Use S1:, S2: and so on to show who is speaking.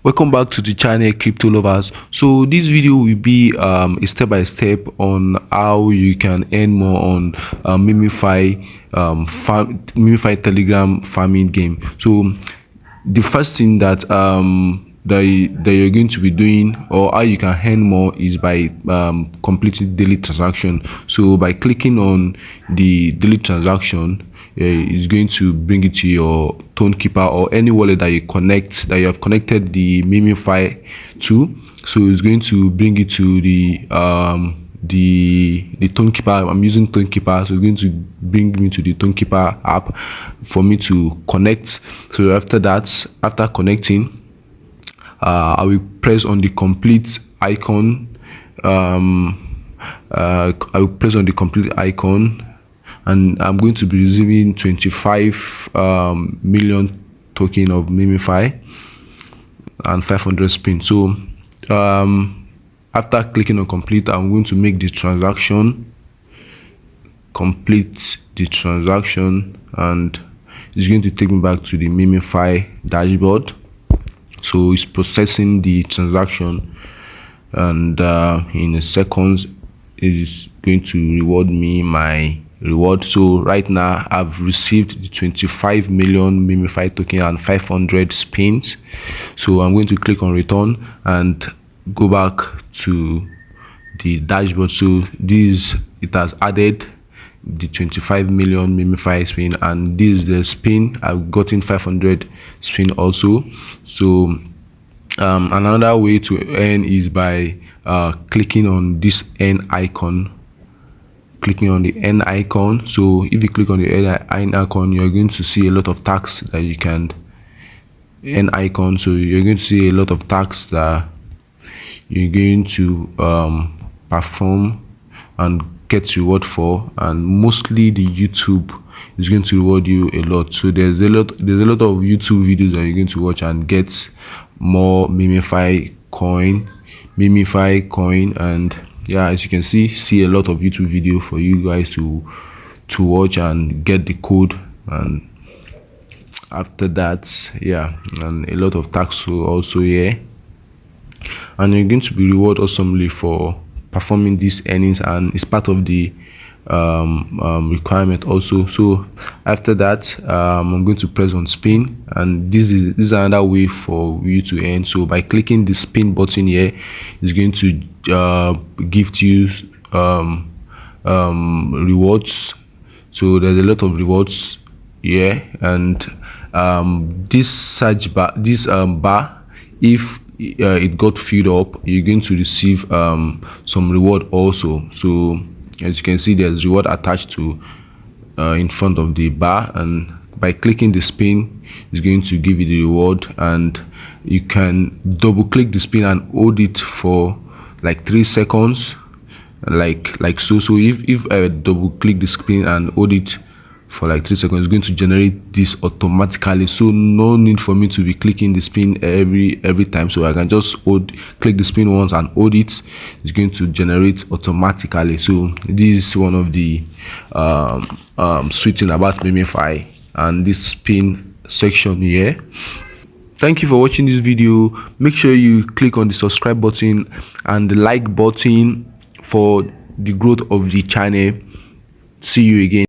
S1: Welcome back to the channel, crypto lovers. So this video will be a step-by-step on how you can earn more on Memefi Memefi Telegram farming game. So the first thing that that you're going to be doing, or how you can earn more, is by completing daily transaction. So by clicking on the daily transaction, it's going to bring it to your Keeper or any wallet that you have connected the Memefi to. So it's going to bring it to the Keeper. I'm using Keeper, so it's going to bring me to the Keeper app for me to connect. So after that, after connecting, I will press on the complete icon. I will press on the complete icon, and I'm going to be receiving 25 million token of Memefi and 500 spin. So after clicking on complete, I'm going to make the transaction, complete the transaction, and it's going to take me back to the Memefi dashboard. So it's processing the transaction, and in a second it's going to reward me my reward. So right now I've received the 25 million Memefi token and 500 spins. So I'm going to click on return and go back to the dashboard. So it has added the 25 million Memefi spin, and this is the spin. I've gotten 500 spin also. So another way to earn is by clicking on this N icon. Clicking on the N icon. So if you click on the N icon, you're going to see a lot of tax that you can N icon. So you're going to see a lot of tax that you're going to perform and get reward for, and mostly the YouTube is going to reward you a lot. So there's a lot of YouTube videos that you're going to watch and get more Memefi coin, and yeah, as you can see a lot of YouTube video for you guys to watch and get the code. And after that, yeah, and a lot of tax also here, and you're going to be rewarded awesomely for performing these earnings, and it's part of the requirement also. So after that, I'm going to press on spin, and this is another way for you to earn. So by clicking the spin button here, it's going to gift you rewards. So there's a lot of rewards here, and this search bar, bar, if it got filled up, you're going to receive some reward also. So as you can see, there's reward attached to in front of the bar, and by clicking the spin, it's going to give you the reward, and you can double click the spin and hold it for like 3 seconds, like so. So if I double click the spin and hold it for like 3 seconds, it's going to generate this automatically. So no need for me to be clicking the spin every time. So I can just click the spin once and hold it. It's going to generate automatically. So this is one of the sweet thing about Memefi and this spin section here. Thank you for watching this video. Make sure you click on the subscribe button and the like button for the growth of the channel. See you again.